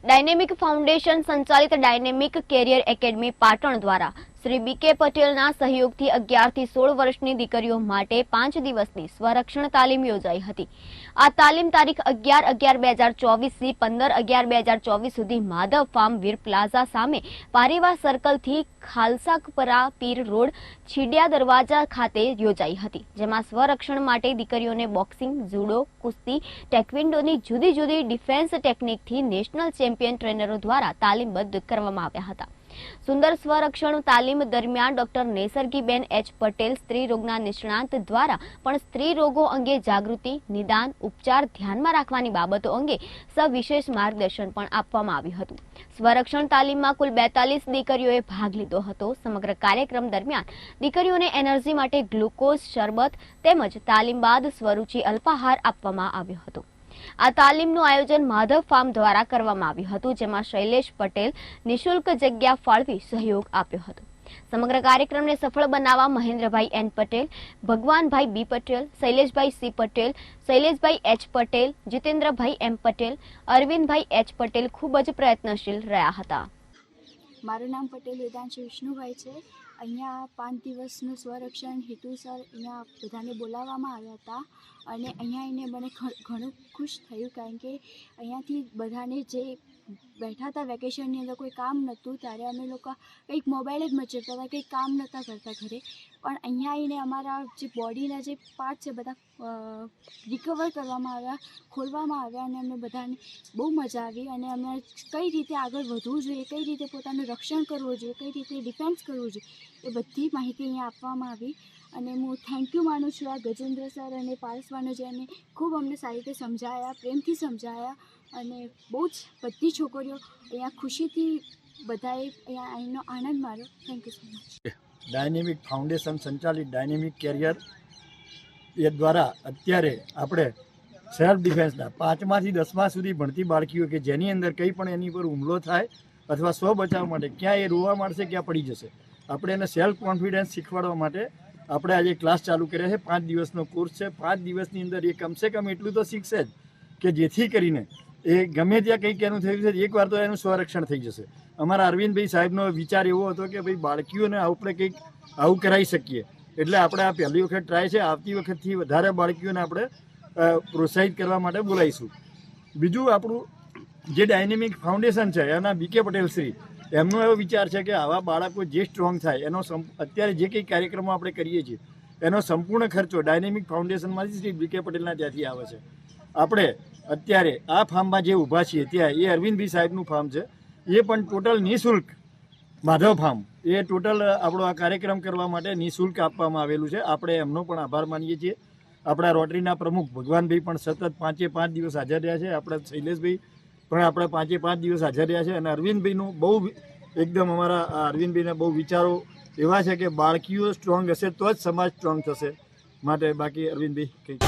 Dynamic foundation સંચાલિત dynamic carrier academy Patan દ્વારા શ્રી બીકે પટેલના સહયોગથી 11 થી 16 વર્ષની દીકરીઓ માટે 5 દિવસની સ્વરક્ષણ તાલીમ યોજાઈ હતી। આ તાલીમ તારીખ 11/11/2024 થી 15/11/2024 સુધી માધવ ફાર્મ વીર પ્લાઝા સામે પારેવા સર્કલથી ખાલસાપરા પીર રોડ છીડિયા દરવાજા ખાતે યોજાઈ હતી, જેમાં સ્વરક્ષણ માટે દીકરીઓને બોક્સિંગ, જુડો, કુસ્તી, ટેકવેન્ડોની જુદી જુદી ડિફેન્સ ટેકનિકથી નેશનલ ચેમ્પિયન ટ્રેનરો દ્વારા તાલીમબદ્ધ કરવામાં આવ્યા હતા। સુંદર સ્વરક્ષણ તાલીમ દરમિયાન ડોક્ટર નેસર્ગીબેન એચ પટેલ સ્ત્રી રોગના નિષ્ણાંત દ્વારા પણ સ્ત્રી રોગો અંગે જાગૃતિ, નિદાન, ઉપચાર ધ્યાનમાં રાખવાની બાબતો અંગે સવિશેષ માર્ગદર્શન પણ આપવામાં આવ્યું હતું। સ્વરક્ષણ તાલીમમાં કુલ 42 દીકરીઓએ ભાગ લીધો હતો। સમગ્ર કાર્યક્રમ દરમિયાન દીકરીઓને એનર્જી માટે ગ્લુકોઝ શરબત તેમજ તાલીમ બાદ સ્વરૂચિ અલ્પાહાર આપવામાં આવ્યો હતો। આ તાલીમનું આયોજન માધવ ફાર્મ દ્વારા કરવામાં આવ્યું હતું, જેમાં શૈલેષ પટેલ નિઃશુલ્ક જગ્યા ફાળવી સહયોગ આપ્યો હતો। સમગ્ર કાર્યક્રમને સફળ બનાવવા મહેન્દ્રભાઈ એન પટેલ, ભગવાનભાઈ બી પટેલ, શૈલેષભાઈ સી પટેલ, શૈલેષભાઈ એચ પટેલ, જીતેન્દ્રભાઈ એમ પટેલ, અરવિંદભાઈ એચ પટેલ ખૂબ જ પ્રયત્નશીલ રહ્યા હતા। મારું નામ પટેલ વેદાંશુ વિષ્ણુભાઈ છે। અહીંયા 5 દિવસનું સ્વરક્ષણ હેતુસર અહીંયા બધાને બોલાવવામાં આવ્યા હતા અને અહીંયા આવીને મને ઘણું ખુશ થયું, કારણ કે અહીંયાથી બધાને જે બેઠા હતા વેકેશનની અંદર કોઈ કામ નહોતું, ત્યારે અમે લોકો કંઈક મોબાઈલ જ મચેડતા હતા, કંઈક કામ નહોતા કરતા ઘરે, પણ અહીંયા આવીને અમારા જે બોડીના જે પાર્ટ છે બધા રિકવર કરવામાં આવ્યા, ખોલવામાં આવ્યા અને અમને બધાને બહુ મજા આવી અને અમે કઈ રીતે આગળ વધવું જોઈએ, કઈ રીતે પોતાનું રક્ષણ કરવું જોઈએ, કઈ રીતે ડિફેન્સ કરવું જોઈએ, એ બધી માહિતી અહીંયા આપવામાં આવી અને હું થેન્ક યુ માનું છું આ ગજેન્દ્ર સર અને પારસ વાનોજીને। ખૂબ અમને સારી રીતે સમજાયા, પ્રેમથી સમજાયા અને બહુ જ બધી છોકરીઓ અહીંયા ખુશીથી બધાએ અહીંયા અહીંનો આનંદ માર્યો। Thank you so much. Dynamic foundation સંચાલિત ડાયનેમિક કેરિયર એ દ્વારા અત્યારે આપણે સેલ્ફ ડિફેન્સના 5માથી 10મા સુધી ભણતી બાળકીઓ કે જેની અંદર કંઈ પણ એની પર હુમલો થાય અથવા સ્વ બચાવ માટે ક્યાં એ રોવા માંડશે, ક્યાં પડી જશે, આપણે એને સેલ્ફ કોન્ફિડન્સ શીખવાડવા માટે આપણે આજે ક્લાસ ચાલુ કર્યા છે। 5 દિવસનો કોર્સ છે। 5 દિવસની અંદર એ કમસે કમ એટલું તો શીખશે જ કે જેથી કરીને એ ગમે ત્યાં કંઈક એનું થયું છે એકવાર તો એનું સ્વરક્ષણ થઈ જશે। અમારા અરવિંદભાઈ સાહેબનો વિચાર એવો હતો કે ભાઈ બાળકીઓને આપણે કંઈક આવું કરાવી શકીએ, એટલે આપણે આ પહેલી વખત ટ્રાય છે। આવતી વખતથી વધારે બાળકીઓને આપણે પ્રોત્સાહિત કરવા માટે બોલાવીશું। બીજું આપણું જે ડાયનેમિક ફાઉન્ડેશન છે એના બીકે પટેલ શ્રી, એમનો એવો વિચાર છે કે આવા બાળકો જે સ્ટ્રોંગ થાય એનો અત્યારે જે કંઈ કાર્યક્રમો આપણે કરીએ છીએ એનો સંપૂર્ણ ખર્ચો ડાયનેમિક ફાઉન્ડેશનમાંથી શ્રી બીકે પટેલના ત્યાંથી આવે છે। આપણે અત્યારે આ ફાર્મમાં જે ઊભા છીએ ત્યાં એ અરવિંદભાઈ સાહેબનું ફાર્મ છે, એ પણ ટોટલ નિઃશુલ્ક માધવ ફાર્મ એ ટોટલ આપણો આ કાર્યક્રમ કરવા માટે નિઃશુલ્ક આપવામાં આવેલું છે। આપણે એમનો પણ આભાર માનીએ છીએ। આપણા રોટરીના પ્રમુખ ભગવાનભાઈ પણ સતત 5એ 5 દિવસ હાજર રહ્યા છે। આપણા શૈલેષભાઈ પણ આપણે 5એ 5 દિવસ હાજર રહ્યા છે અને અરવિંદભાઈનું બહુ એકદમ અમારા અરવિંદભાઈના બહુ વિચારો એવા છે કે બાળકીઓ સ્ટ્રોંગ હશે તો જ સમાજ સ્ટ્રોંગ થશે, માટે બાકી અરવિંદભાઈ કંઈક